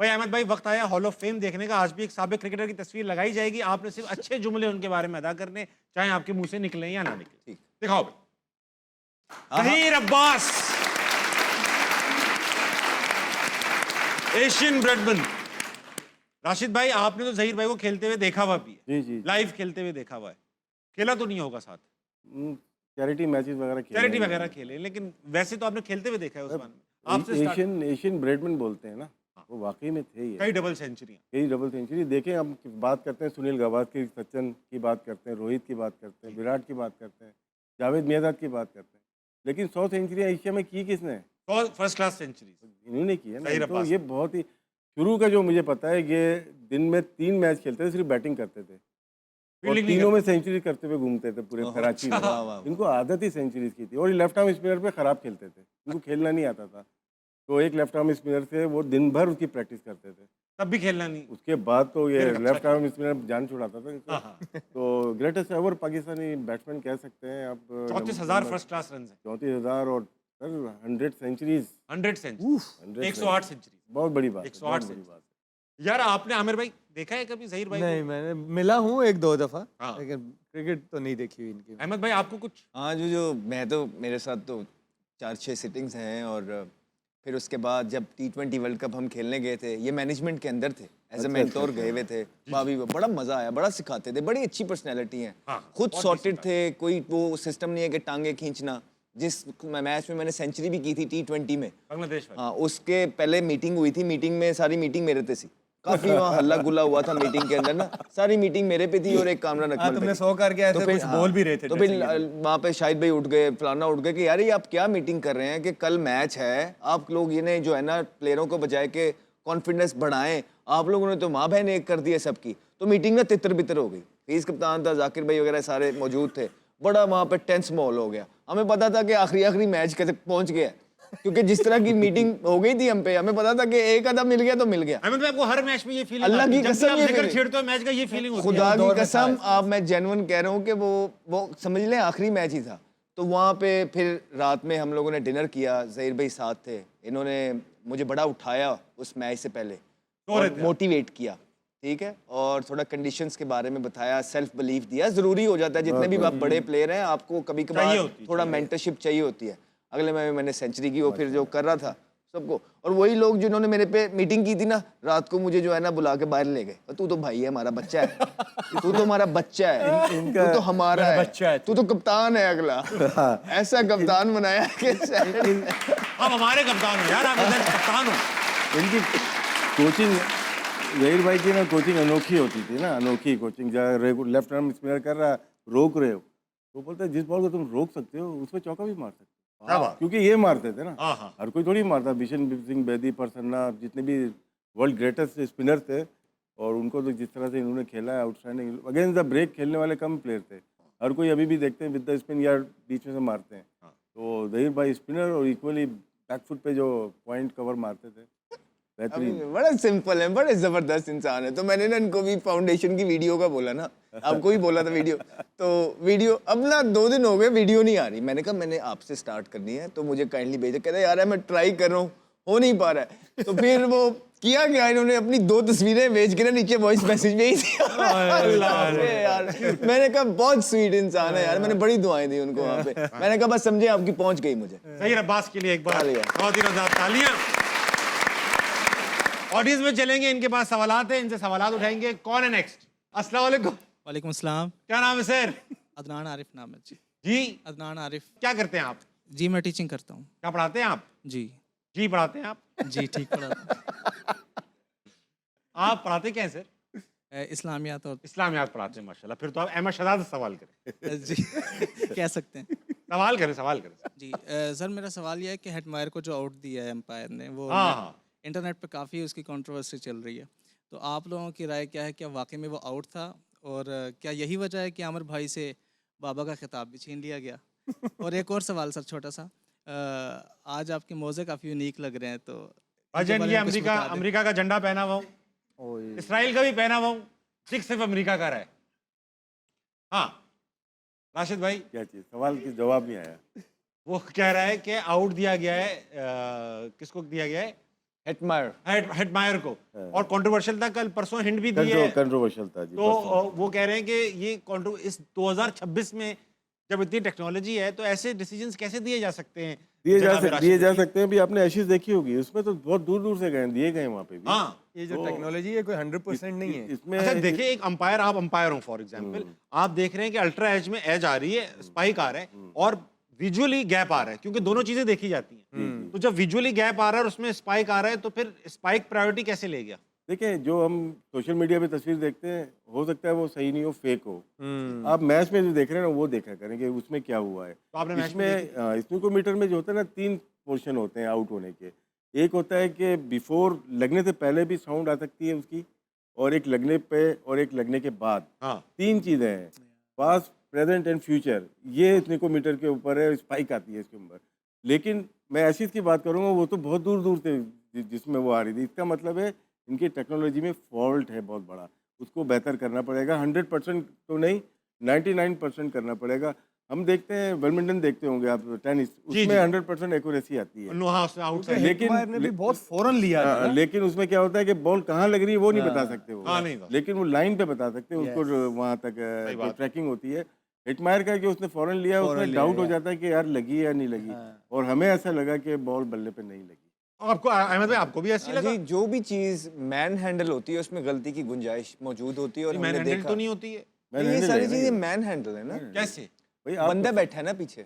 भाई अहमद भाई, वक्त आया हॉल ऑफ फेम देखने का। आज भी एक साबिक क्रिकेटर की तस्वीर लगाई जाएगी, आपने सिर्फ अच्छे जुमले उनके बारे में अदा करने, चाहे आपके मुंह से निकले या ना निकले। ठीक। दिखाओ भाई। Zaheer Abbas, Asian Bradman. राशिद भाई, आपने तो जहीर भाई को खेलते हुए देखा हुआ भी है, जी जी लाइव खेलते हुए देखा हुआ है, खेला तो नहीं होगा साथ, चैरिटी मैचेस वगैरह खेले चैरिटी हैं। वगैरह खेले, लेकिन वैसे तो आपने खेलते हुए देखा है उस्मान में। आपसे स्टार्ट, एशियन एशियन ब्रेडमैन बोलते हैं ना, वो वाकई में थे ये। कई डबल सेंचुरियां। कई डबल सेंचुरी देखें। हम बात करते हैं सुनील गावस्कर, सचिन की बात करते हैं, रोहित की बात करते हैं, विराट की बात करते हैं, जावेद मियांदाद की बात करते हैं, लेकिन 100 सेंचुरियाँ एशिया में की किसने? तो फर्स्ट क्लास सेंचुरी इन्होंने की है जहीर ना। तो अब्बास। ये बहुत ही शुरू का जो मुझे पता है, ये दिन में 3 मैच खेलते थे, सिर्फ बैटिंग करते थे और फील्डिंग नहीं तीनों में सेंचुरी करते हुए घूमते थे पूरे कराची में। वाह, वाह, इनको आदत ही सेंचुरीज की थी और ये लेफ्ट आर्म स्पिनर पे खराब खेलते थे, इनको खेलना नहीं आता था। तो एक लेफ्ट आर्म स्पिनर थे, वो दिन भर उसकी प्रैक्टिस करते थे। तब भी खेलना नहीं। उसके बाद तो ये फिर कब लेफ्ट तक? आर्म स्पिनर जान छुड़ाता था इनको। हाँ, हाँ। तो ग्रेटेस्ट एवर पाकिस्तानी बैट्समैन कह सकते हैं आप। 34,000 फर्स्ट क्लास रन है, 34,000 और सर 100 सेंचुरीज, 100 सेंचुरी, 108 सेंचुरी। बहुत बड़ी बात है, 108 बहुत बड़ी सेंचुरी। बात है। यार आपने आमिर भाई देखा है कभी जहीर भाई नहीं, को? मैंने मिला हूँ एक दो दफा, हाँ। लेकिन क्रिकेट तो नहीं देखी हुई इनकी। अहमद भाई आपको कुछ? हाँ, जो मैं तो मेरे साथ तो 4-6 सिटिंग्स हैं और फिर उसके बाद जब T20 वर्ल्ड कप हम खेलने गए थे, ये मैनेजमेंट के अंदर थे, एज ए मेंटोर गए हुए थे। भाभी वो बड़ा मजा आया, बड़ा सिखाते थे, बड़ी अच्छी पर्सनैलिटी है। हाँ, खुद बहुत सॉर्टेड decent थे, कोई वो सिस्टम नहीं है कि टांगे खींचना। जिस मैच में मैंने सेंचुरी भी की थी T20 में, बांग्लादेश वाले। हाँ, उसके पहले मीटिंग हुई थी, मीटिंग में सारी मीटिंग मेरे पे थी, काफी वहाँ हल्ला गुल्ला हुआ था मीटिंग के अंदर ना, सारी मीटिंग मेरे पे थी और एक कामरान अकमल पे तुमने थी। 100 करके ऐसे कुछ बोल भी रहे थे तो फिर dressing room में। वहाँ पे शाहिद भाई उठ गए, फलाना उठ गए कि यार ये आप क्या मीटिंग कर रहे हैं कि कल मैच है, आप लोग ये जो है ना प्लेयरों को बजाय के कॉन्फिडेंस बढ़ाएं, आप लोगों ने तो माँ बहन एक कर दी है सबकी। तो मीटिंग ना तितर बितर हो गई, फीस कप्तान था, जाकिर भाई वगैरह सारे मौजूद थे, बड़ा वहाँ पे टेंस माहौल हो गया। हमें पता था कि आखिरी मैच तक पहुँच गया, क्योंकि जिस तरह की मीटिंग हो गई थी हम पे, हमें पता था कि एक आधा मिल गया तो मिल गया। अहमद भाई आपको हर मैच में ये फीलिंग अल्लाह की कसम ये जिक्र feeling- छेड़ते हो मैच का, ये फीलिंग होती है? खुदा की दौर में कसम था आप, मैं जेन्युइन कह रहा हूँ कि वो समझ लें आखिरी मैच ही था। तो वहाँ पे फिर रात में हम लोगों ने डिनर किया, जहीर भाई साथ थे, इन्होंने मुझे बड़ा उठाया उस मैच से पहले और मोटिवेट किया, ठीक है, और थोड़ा कंडीशंस के बारे में बताया, सेल्फ बिलीफ दिया। ज़रूरी हो जाता है, जितने भी आप बड़े प्लेयर हैं आपको कभी कभार थोड़ा मेंटरशिप चाहिए होती है। अगले मैंने सेंचुरी की, वो फिर जो कर रहा था सबको, और वही लोग जिन्होंने मेरे पे मीटिंग की थी ना, रात को मुझे जो है ना बुला के बाहर ले गए, तू तो भाई है, हमारा बच्चा है, तू तो हमारा बच्चा है, तू तो हमारा है, तू तो कप्तान है अगला। ऐसा कप्तान बनाया कि आप हमारे कप्तान हो यार, आप इधर कप्तान हो। इनकी कोचिंग, जहीर भाई की ना कोचिंग अनोखी होती थी ना, अनोखी कोचिंग। लेफ्ट आर्म स्पिनर कर रहा, रोक रहे हो, तो बोलते हैं जिस बॉल को तुम रोक सकते हो उसमें चौका भी मार सकते हो, क्योंकि ये मारते थे ना। हाँ, हाँ। हर कोई थोड़ी मारता। बिशन सिंह बेदी, प्रसन्ना, जितने भी वर्ल्ड ग्रेटेस्ट स्पिनर थे, और उनको तो जिस तरह से इन्होंने खेला है, आउटस्टैंडिंग। अगेंस्ट द ब्रेक खेलने वाले कम प्लेयर थे, हर कोई अभी भी देखते हैं विद द स्पिन या बीच में से मारते हैं। तो जहीर भाई स्पिनर और इक्वली बैकफुट पे जो पॉइंट कवर मारते थे, बेहतरीन। बड़ा सिंपल है, बड़े जबरदस्त इंसान है। तो मैंने ना इनको भी फाउंडेशन की वीडियो का बोला ना, आपको भी बोला था वीडियो, तो वीडियो अब ना 2 दिन हो गए वीडियो नहीं आ रही। मैंने कहा मैंने आपसे स्टार्ट करनी है, तो मुझे काइंडली भेजा। कहता यार मैं ट्राई कर रहा हूँ, हो नहीं पा रहा है। तो फिर वो किया क्या, इन्होंने अपनी 2 तस्वीरें भेज के ना नीचे वॉइस मैसेज भेजी यार। मैंने कहा बहुत स्वीट इंसान है यार, मैंने बड़ी दुआएं दी उनको वहाँ पे। मैंने कहा बस समझे आपकी पहुंच गई मुझे। जहीर अब्बास के लिए एक बार बहुत ही नज़ार तालियां। ऑडियंस में चलेंगे, इनके पास सवालात हैं, इनसे सवालात उठाएंगे। कौन है नेक्स्ट? अस्सलाम वालेकुम। वालेकुम अस्सलाम। क्या नाम है सर? अदनान आरिफ नाम है जी। जी, अदनान आरिफ। क्या करते हैं आप? जी मैं टीचिंग करता हूँ। क्या पढ़ाते हैं आप? जी जी पढ़ाते हैं आप? जी ठीक पढ़ाता आप पढ़ाते क्या हैं सर? हूँ। इस्लामियात और इस्लामियात पढ़ाते हैं, माशाल्लाह। फिर तो आप अहमद शहजाद से सवाल करें। जी कह सकते हैं सवाल करें, सवाल करें। जी। सर मेरा सवाल यह है कि हेटमायर को जो आउट दिया है एम्पायर ने, वो हाँ, हाँ। इंटरनेट पे काफ़ी उसकी कंट्रोवर्सी चल रही है, तो आप लोगों की राय क्या है? क्या वाकई में वो आउट था, और क्या यही वजह है कि आमिर भाई से बाबा का खिताब भी छीन लिया गया? और एक और सवाल सर छोटा सा, आज आपके मोज़े काफ़ी यूनिक लग रहे हैं, तो भजन ये अमेरिका का झंडा पहना हुआ हूँ, इसराइल का भी पहना हुआ हूँ, सिर्फ अमेरिका का रहा है। हाँ राशिद भाई, क्या चीज़? सवाल की जवाब नहीं आया। वो कह रहा है कि आउट दिया गया है, किसको दिया गया है? हेटमायर हेटमायर को, और कंट्रोवर्शियल था, कल परसों हिंट भी दी है। कंट्रोवर्शियल था जी तो परसों। वो कह रहे हैं कि ये इस 2026 में जब इतनी टेक्नोलॉजी है तो ऐसे डिसीजंस कैसे दिए जा सकते हैं? जनाब दिए राशिद जा भाई। सकते हैं भी। आपने एशेज देखी होगी, उसमें तो बहुत दूर दूर से दिए गए वहाँ पे भी। हाँ, ये जो टेक्नोलॉजी है कोई 100% नहीं है। इसमें अच्छा देखिए, एक अंपायर, आप अंपायर हो फॉर एग्जांपल, आप देख रहे हैं कि अल्ट्रा एज में एज आ रही है, स्पाइक आ रहा है और विजुअली गैप आ रहा है, क्योंकि दोनों चीजें देखी जाती हैं। तो जब विजुअली गैप आ रहा है और उसमें स्पाइक आ रहा है, तो फिर स्पाइक प्रायोरिटी कैसे ले गया? देखिए, जो हम सोशल मीडिया पे तस्वीर देखते हैं, हो सकता है वो सही नहीं हो, फेक हो। आप मैच में जो देख रहे हैं ना, वो देखा करें कि उसमें क्या हुआ है। तो आपने मैच में इसमें स्नूकोमीटर में जो होता है ना, 3 पोर्शन होते हैं आउट होने के। एक होता है कि बिफोर, लगने से पहले भी साउंड आ सकती है उसकी, और एक लगने पे, और एक लगने के बाद। हाँ, 3 चीज़ें हैं, पास्ट, प्रेजेंट एंड फ्यूचर। ये स्नूकोमीटर के ऊपर है, स्पाइक आती है इसके ऊपर। लेकिन मैं एशिज की बात करूँगा, वो तो बहुत दूर दूर से जिसमें वो आ रही थी। इसका मतलब है इनकी टेक्नोलॉजी में फॉल्ट है बहुत बड़ा, उसको बेहतर करना पड़ेगा। 100% तो नहीं, 99% करना पड़ेगा। हम देखते हैं, बैडमिंटन देखते होंगे आप, टेनिस, जी, उसमें जी। 100% एक्यूरेसी आती है। नो, हाँ, उसने आउटसाइड। हेटमायर ने भी बहुत फौरन लिया था ना। लेकिन उसमें क्या होता है कि बॉल कहाँ लग रही है वो नहीं बता सकते वो। हाँ, नहीं बता। लेकिन वो लाइन पे बता सकते हैं, उसको वहाँ तक जो ट्रैकिंग होती है। हिटमायर का कि उसने फौरन लिया, उसमें डाउट हो जाता है कि यार लगी है या नहीं लगी, और हमें ऐसा लगा कि बॉल बल्ले पे नहीं लगी। आपको अहमद भाई, आपको भी ऐसी लगा? जी, जो भी चीज मैन हैंडल होती है उसमें गलती की गुंजाइश मौजूद होती है, और मैन हमने हैंडल देखा तो नहीं होती है? मैंने ये नहीं सारी लगा ना चीजें ये। मैन हैंडल है ना, कैसे? भाई आप बंदा बैठा है ना पीछे।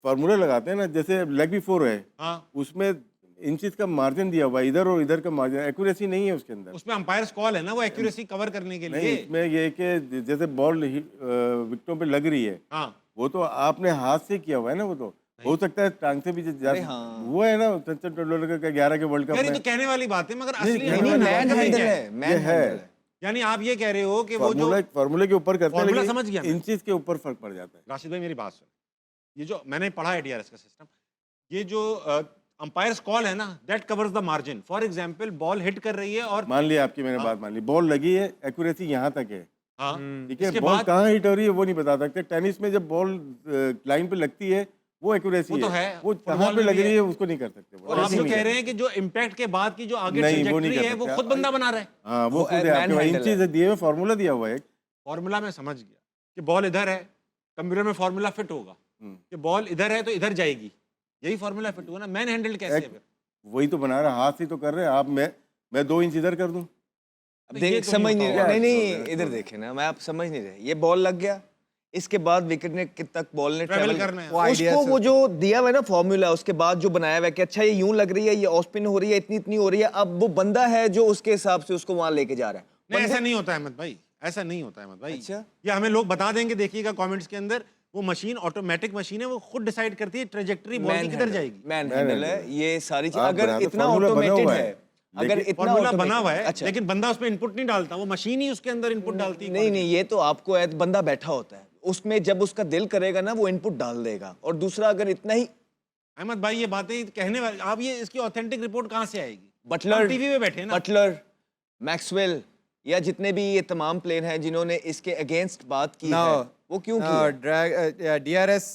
फार्मूला लगाते हैं ना, जैसे लेग बिफोर है, हाँ, उसमें इंचेस का मार्जिन दिया हुआ है, इधर और इधर का मार्जिन, एक्यूरेसी नहीं है उसके अंदर। उसमें अंपायर्स कॉल है ना, वो एक्यूरेसी कवर करने के नहीं, लिए। इसमें ये है कि जैसे बॉल विकेटों पे लग रही है, हाँ, वो तो आपने हाथ से किया हुआ है ना, वो तो हो सकता है टांग से भी हुआ है ना, सचिन तेंदुलकर का 11 के वर्ल्ड कप यार ये में। तो कहने वाली बात है, मगर नहीं, असली कहने नहीं, होने वाली वाला मैन है हैंडल क्या? है, मैन हैंडल है। यानी आप ये कह रहे हो कि वो जो फार्मूला के ऊपर करते हैं, फार्मूला लेकिन समझ गया मैं। इंचेस के ऊपर फर्क पड़ जाता है। राशिद भाई मेरी बात सुन, ये जो मैंने पढ़ा है डीआरएस का सिस्टम, ये जो अंपायर्स कॉल है ना, that covers the margin. For example ball hit कर रही है और मान लिया आपकी मैंने बात मान ली, बॉल लगी है, एक्यूरेसी यहाँ तक है, हाँ, ठीक है, इसके बॉल बाद कहाँ हिट हो रही है वो नहीं बता सकते। टेनिस में जब बॉल लाइन पे लगती है, वो एक्यूरेसी वो तो है, है, वो फुटबॉल कहाँ पे में लग भी रही है। है उसको नहीं कर सकते। और आप जो कह रहे हैं कि जो इम्पैक्ट के बाद की जो आगे नहीं, वो नहीं ट्रैजेक्टरी कर है वो सकते। खुद बंदा बना रहा है। हाँ, वो वो खुद है, man आपके handle इंचेस है। दिए हुए, फार्मूला दिया हुआ है। फॉर्मूला में समझ गया कि बॉल इधर है, कंप्यूटर में फॉर्मूला फिट होगा कि बॉल इधर है तो इधर जाएगी, यही फॉर्मूला फिट हुआ ना। मैन हैंडल कैसे है फिर? वही तो बना रहा, हाथ से तो कर रहे हैं आप। मैं 2 इंच इधर कर दूं, अबे ये देख तो समझ नहीं होता रहे, होगा। नहीं यार, इधर देखे ना, मैं आप समझ नहीं रहे। ये बॉल लग गया, इसके बाद विकेट ने तक बॉल ने Travel ट्रेवल करना है। वो उसको वो जो दिया हुआ है ना फॉर्मूला, उसके बाद जो बनाया हुआ है कि अच्छा ये यूं लग रही है, ये ऑफ स्पिन हो रही है, इतनी इतनी हो रही है, अब वो बंदा है जो उसके हिसाब से उसको वहां लेके जा रहा है। नहीं, ऐसा नहीं होता अहमद भाई, ऐसा नहीं होता अहमद भाई। अच्छा। ये हमें लोग बता देंगे, देखिएगा कमेंट्स के अंदर, वो मशीन ऑटोमेटिक मशीन है, वो खुद डिसाइड करती है ट्रेजेक्टरी बॉल की किधर जाएगी। मैन हैंडल है ये सारी चीज। आप अगर बना दो, इतना formula बना ऑटोमेटेड हुआ है, है, अगर लेकिन इतना फॉर्मूला बना automated- हुआ है, अच्छा लेकिन बंदा उसमें इनपुट नहीं डालता, वो मशीन ही उसके अंदर इनपुट डालती है। नहीं नहीं, ये तो आपको है, बंदा बैठा होता है उसमें, जब उसका दिल करेगा ना वो इनपुट डाल देगा। और दूसरा, अगर इतना ही अहमद भाई ये बातें कहने वाले, आप ये इसकी ऑथेंटिक रिपोर्ट कहाँ से आएगी? बटलर टीवी पे बैठे ना। बटलर, मैक्सवेल, या जितने भी ये तमाम प्लेयर हैं जिन्होंने इसके अगेंस्ट बात की है, वो क्यों की है? DRS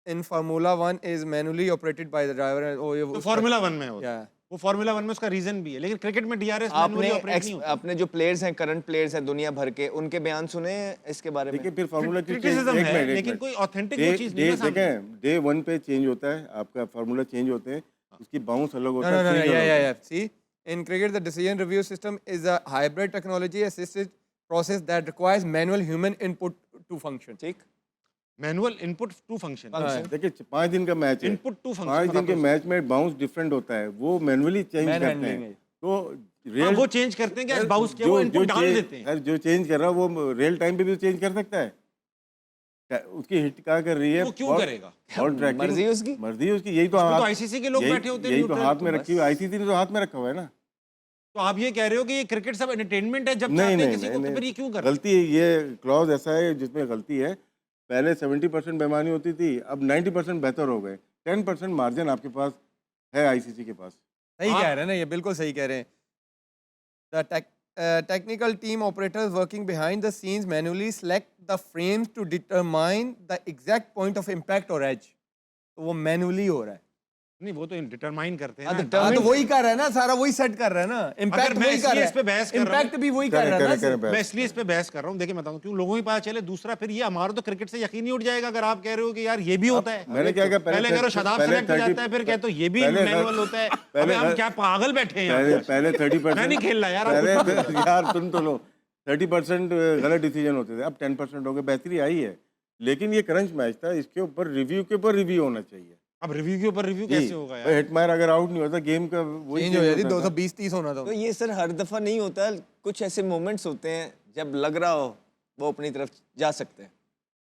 in Formula 1 is manually operated by the driver. Oh, ये तो उसका- फार्मूला 1 में होता है। Yeah. वो फार्मूला 1 में उसका रीजन भी है, लेकिन क्रिकेट में डीआरएस आपने मैनुअली ऑपरेट नहीं होता। आपने जो प्लेयर्स हैं, करंट प्लेयर्स हैं दुनिया भर के, उनके बयान सुने हैं इसके बारे में? देखिए फिर फार्मूला की Criticism है, लेकिन कोई authentic वो चीज़ नहीं है सामने। देखें, डे 1 पे चेंज होता है, आपका फार्मूला चेंज होते हैं, उसकी बाउंस अलग होता No, है, no, no, swing अलग yeah, होता yeah, है। yeah. See, in cricket, the decision review system is a hybrid technology assisted process that requires manual human input to function. ठीक, मैनुअल इनपुट टू फंक्शन, देखिए 5 दिन का match है, input to 5 दिन के फंक्शन, मैच में bounce different होता है, वो मैनुअली चेंज Man करते handling हैं। है। तो वो चेंज करते हैं कि आज बाउंस किया, वो इनपुट डाल देते हैं। जो चेंज कर रहा है वो रियल टाइम पे भी चेंज कर सकता है। उसकी हिट क्या कर रही है, वो क्यों करेगा? बॉल ट्रैकिंग मर्जी है उसकी। मर्जी है उसकी। यही तो उसमें तो हाथ- ICC के लोग यही- बैठे होते हैं यही तो neutral, हाथ में तो रखी हुई, आईसीसी ने तो हाथ में रखा हुआ है ना। तो आप ये कह रहे हो कि ये क्रिकेट सब एंटरटेनमेंट है, जब नहीं चाहते हैं नहीं किसी को, तो फिर ये क्यों कर? गलती है, ये क्लॉज ऐसा है जिसमें गलती है। पहले 70% बेईमानी होती थी, अब 90% बेहतर हो गए। 10% मार्जिन आपके पास है आईसीसी के पास। सही हाँ। कह रहे हैं ना, ये बिल्कुल सही कह रहे हैं। The technical team operators working behind the scenes manually select the frames to determine the exact point of impact or edge. तो वो manually हो रहा है। नहीं वो तो डिटरमाइन करते हैं हाँ, ना। determine- हाँ तो वही कर रहा है ना, सारा वही सेट कर रहा है ना, इम्पैक्ट मैं वही कर इसलिए रहा इस पे बहस है, कर रहा हूँ। इम्पैक्ट भी वही कर रहा है ना। मैं इसलिए इस पे बहस कर रहा हूँ। देखिए मैं बताऊँ क्यों, लोगों को पता चले। दूसरा फिर ये हमारा तो क्रिकेट से यकीन ही उठ जाएगा अगर आप कह रहे हो कि यार ये भी होता है। मैंने क्या कहा, पहले कह रहे हो शदाब सेलेक्ट हो जाता है, फिर कहते हो ये भी मैनुअल होता है। अबे हम क्या पागल बैठे हैं यहाँ पे? पहले 30%, मैं नहीं खेल रहा यार, आप पहले यार सुन तो लो, 30% गलत डिसीजन होते थे, अब 10% हो गए, बेहतरी आई है। लेकिन ये क्रंच मैच था, इसके ऊपर रिव्यू होना चाहिए। अब रिव्यू के ऊपर रिव्यू कैसे होगा यार? हिटमायर अगर आउट नहीं होता, गेम का वही चेंज हो जाती, होता था। 220-30 होना था। तो ये सर हर दफा नहीं होता, कुछ ऐसे मोमेंट्स होते हैं जब लग रहा हो वो अपनी तरफ जा सकते हैं।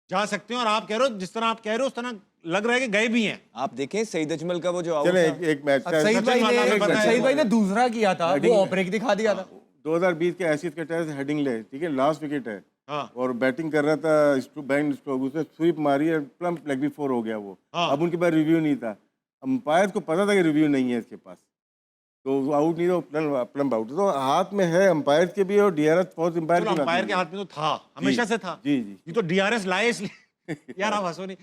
जा सकते हैं, और आप कह रहे हो जिस तरह आप कह रहे हो उस तरह लग रहा है कि गए भी हैं। आप देखें सईद अजमल का वो जो आउट चले था, एक मैच अब सईद भाई वाला में पता है। सईद भाई ने दूसरा किया था, वो ऑफ ब्रेक दिखा दिया था। 2020 के एशियस के टेस्ट हेडिंग ले, ठीक है, लास्ट विकेट है हाँ और बैटिंग कर रहा था बैंड स्ट्रोक, उसने स्वीप मारी है, प्लम्प लेग भी 4 हो गया वो। हाँ। अब उनके पास रिव्यू नहीं था, अंपायर को पता था कि रिव्यू नहीं है इसके पास, तो वो आउट नहीं था, प्लम्प आउट। तो हाथ में है अंपायर के भी और डीआरएस फॉर्स अंपायर चलो के अंपायर के हाथ में तो था, हमेशा से था। जी जी। ये तो डीआरएस लाए इसलिए यार आप हंसो नहीं,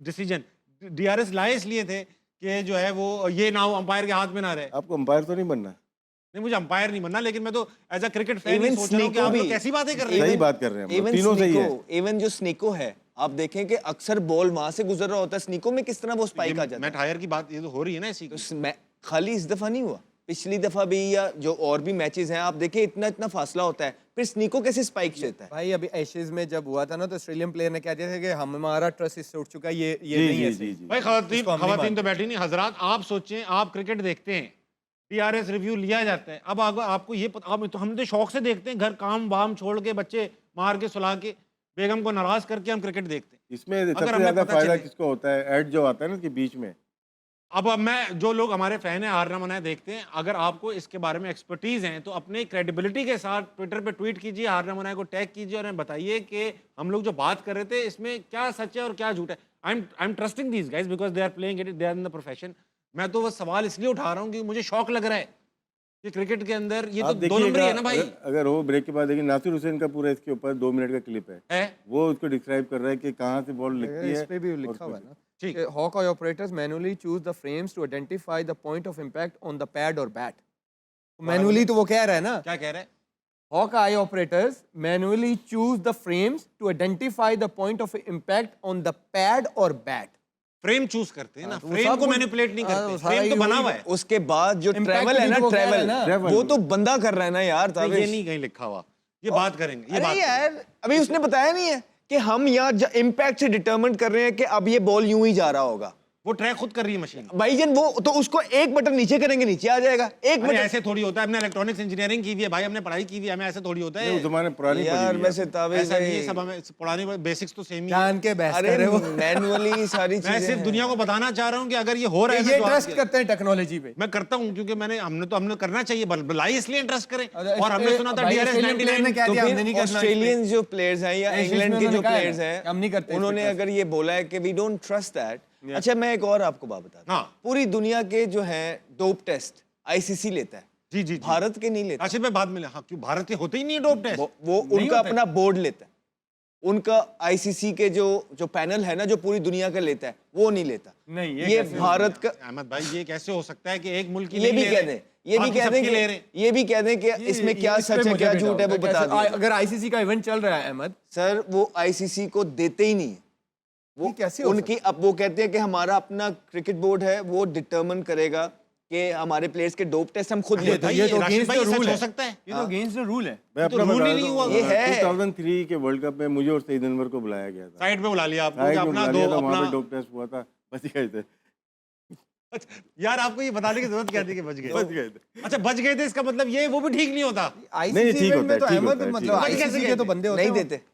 डिसीजन डीआरएस लाए इसलिए थे कि जो है वो ये ना हो, अंपायर के हाथ में ना रहे। आपको अंपायर तो नहीं बनना, नहीं मुझे अंपायर नहीं बनना, लेकिन मैं तो as a cricket fan Even सोच रहा हूँ कि Sneeko आप लोग भी- कैसी बातें कर रहे हैं। सही बात कर रहे हैं हम लोग, इवन तीनों सही है। इवन जो स्नीको है, आप देखें कि अक्सर बॉल वहां से गुजर रहा होता है, स्नीको में किस तरह वो स्पाइक आ जाता मैट हायर की बात ये तो हो रही है ना इसी की। है। खाली इस दफा नहीं हुआ, पिछली दफा भी या जो और भी मैचेस हैं, आप देखें इतना इतना फासला होता है, फिर स्नीको कैसे स्पाइक देता है। भाई अभी एशेज में जब हुआ था ना, तो ऑस्ट्रेलियन प्लेयर ने कह दिया था कि हमारा ट्रस्ट इससे उठ चुका है, ये जी नहीं है जी सही। जी। भाई खवातीन इसको हम नहीं खवातीन तो बैठी नहीं। हजरात आप सोचें, आप क्रिकेट देखते हैं, डीआरएस रिव्यू लिया जाता है। अब आपको ये पता, अब तो हम तो शौक से देखते हैं, घर काम वाम छोड़ के बच्चे मार के सुला के बेगम को नाराज करके हम क्रिकेट देखते हैं। इसमें अगर सबसे हमें ज्यादा पता फायदा चले- किसको होता है, एड जो आता है ना इसके बीच में। अब मैं जो लोग हमारे फैन हैं, आरना मनाए देखते हैं, अगर आपको इसके बारे में एक्सपर्टीज हैं तो अपने क्रेडिबिलिटी के साथ ट्विटर पे ट्वीट कीजिए, आरना मनाए को टैग कीजिए और हमें बताइए कि हम लोग जो बात कर रहे थे इसमें क्या सच है और क्या झूठ है। I am trusting these guys because they are playing it, they are in the profession. मैं तो वो सवाल इसलिए उठा रहा हूँ कि मुझे शौक लग रहा है कि क्रिकेट के अंदर ये तो आप 2 नंबर ही है ना भाई। अगर हो ब्रेक के बाद देखिए, नासिर हुसैन का पूरा इसके ऊपर 2 मिनट का क्लिप है, वो उसको डिस्क्राइब कर रहा है कि कहाँ से बॉल लगती इस है। पे भी और लिखा हुआ है ना ठीक। कि Hawkeye operators manually choose the frames to identify the point of impact on the pad or bat. Manually तो वो कह रहा है ना, क्या कह रहे हैं? Hawkeye operators manually choose the frames to identify the point of impact on the pad or bat. Frame choose करते हैं ना, तो वो फ्रेम सब को वो- मैनिपुलेट नहीं हाँ, वो करते, सारा फ्रेम तो ही बना वही- हुआ है। उसके बाद जो Impact ट्रैवल है भी ना, तो वो कह रहा है ट्रैवल ना। वो तो बंदा कर रहा है ना यार। ये ताबिश। नहीं कहीं लिखा हुआ, ये बात करेंगे, ये अरे बात यार अभी उसने बताया नहीं है कि हम यहाँ इम्पैक्ट से डिटरमिन कर रहे हैं कि अब ये बॉल यूं ही जा रहा होगा। वो ट्रैक खुद कर रही है मशीन। भाईजान वो तो उसको एक बटन नीचे करेंगे, नीचे आ जाएगा। एक अरे बटन ऐसे थोड़ी होता है, हमने इलेक्ट्रॉनिक्स इंजीनियरिंग की हुई है भाई, हमने पढ़ाई की हुई है, हमें ऐसे थोड़ी होता नहीं, है। उस जमाने पुरानी यार पड़ी हुई है। वैसे ताबिश ऐसा नहीं है, भाई, सब हमें पुरानी बेसिक्स तो सेम ही है। जान के बहस अरे कर रहे हो। मैनुअली सारी मैं चीजें सिर्फ हैं। दुनिया को बताना चाह रहा हूँ कि अगर ये हो रहा है ना, ये तो आप- ट्रस्ट करते हैं टेक्नोलॉजी पे। मैं करता हूँ क्योंकि हमने करना चाहिए, बुलाई इसलिए इंटरेस्ट करें। अरे, और हमने सुना था भाई, डीआरएस ऑस्ट्रेलियन प्लेयर ने 99 क्या तो दिया, हमने फिर नहीं करना इस पे। ऑस्ट्रेलियन जो प्लेयर्स हैं या एशियंस इंग्लैंड में के जो उन्होंने कहा है प्लेयर्स ना, हम नहीं हैं, करते इस पे उन्होंने trust। अगर ये बोला है कि वी डोंट ट्रस्ट दैट। अच्छा मैं एक और आपको बात बता दूं। हाँ। पूरी दुनिया के जो है डोप टेस्ट आईसीसी लेता है, जी जी जी। भारत के नहीं लेता। आशिफ भाई बाद में हाँ, क्यों भारत के होते ही नहीं है डोप टेस्ट? वो नहीं उनका होता है। अपना बोर्ड लेता है, उनका आईसीसी के जो पैनल है ना, जो पूरी दुनिया का लेता है, वो नहीं लेता। नहीं, ये ये कैसे हो भारत का, अहमद भाई ये कैसे हो सकता है कि एक मुल्क की ये नहीं भी ले कह रहे, दें, ये भी बाकी कह सबकी दें ले रहे हैं। ये भी कह दें कि इसमें क्या इस पे सच है मुझे क्या भी झूठ है, डाउट वो बता कैसे- दिया। अगर आईसीसी का इवेंट चल रहा है अहमद, सर वो आईसीसी को देते ही नहीं है। वो ये कैसे हो उनकी अब वो कहते हैं कि हमारा अपना क्रिकेट बोर्ड है, वो डिटरमिन करेगा कि हमारे प्लेयर्स के डोप टेस्ट हम खुद ये लेते भाई, हैं। ये तो राशिद against भाई the सच rule हो है। सकता है। ये तो अगेंस्ट द रूल है। मैं तो अपना रूल ही बता नहीं दूं, हुआ। ये है। 2003 के वर्ल्ड कप में मुझे और सईद अनवर को बुलाया गया था। साइड पे बुला लिया आपको कि साइड में अपना बुला दो लिया था, वहाँ अपना पे डोप टेस्ट हुआ था, बच गए थे। अच्छा, यार आपको ये बताने की जरूरत क्या थी कि बच गए? बच गए थे। अच्छा बच गए थे, इसका मतलब ये वो भी ठीक नहीं होता। नहीं, ठीक होता में है, तो ठीक अहमद होता है, मतलब ठीक होता है। आईसीसी के तो बंदे होते नहीं हैं देते।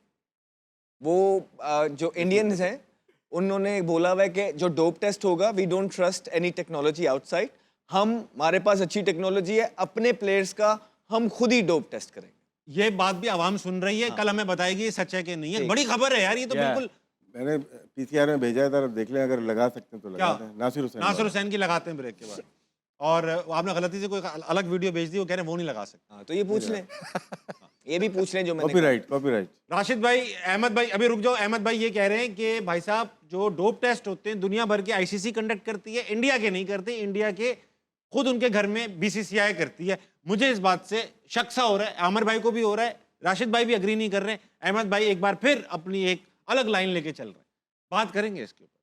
वो जो इंडियंस हैं उन्होंने बोला हुआ है कि जो डोप टेस्ट होगा, we don't trust any technology outside. हमारे पास अच्छी टेक्नोलॉजी है, अपने प्लेयर्स का हम खुद ही डोप टेस्ट करेंगे। ये बात भी आवाम सुन रही है, कल हमें बताएगी ये सच है कि नहीं है। बड़ी खबर है यार, ये तो Yeah. बिल्कुल। मैंने पीसीआर में भेजा था, देख लें अगर लगा सकते हैं तो क्या? लगा दें। नासिर हुसैन नासिर हुसैन की लगाते हैं ब्रेक के बाद, और आपने गलती से कोई अलग वीडियो भेज दी, वो कह रहे हैं वो नहीं लगा सकते। हाँ तो ये पूछ लें। ये भी पूछ रहे हैं जो मैंने कॉपीराइट कॉपीराइट राशिद भाई, अहमद भाई, अभी रुक जाओ। अहमद भाई ये कह रहे हैं कि भाई साहब जो डोप टेस्ट होते हैं दुनिया भर के आईसीसी कंडक्ट करती है, इंडिया के नहीं करते। इंडिया के खुद उनके घर में बीसीसीआई करती है। मुझे इस बात से शक सा हो रहा है, आमिर भाई को भी हो रहा है, राशिद भाई भी अग्री नहीं कर रहे हैं। अहमद भाई एक बार फिर अपनी एक अलग लाइन लेके चल रहे हैं, बात करेंगे इसके ऊपर।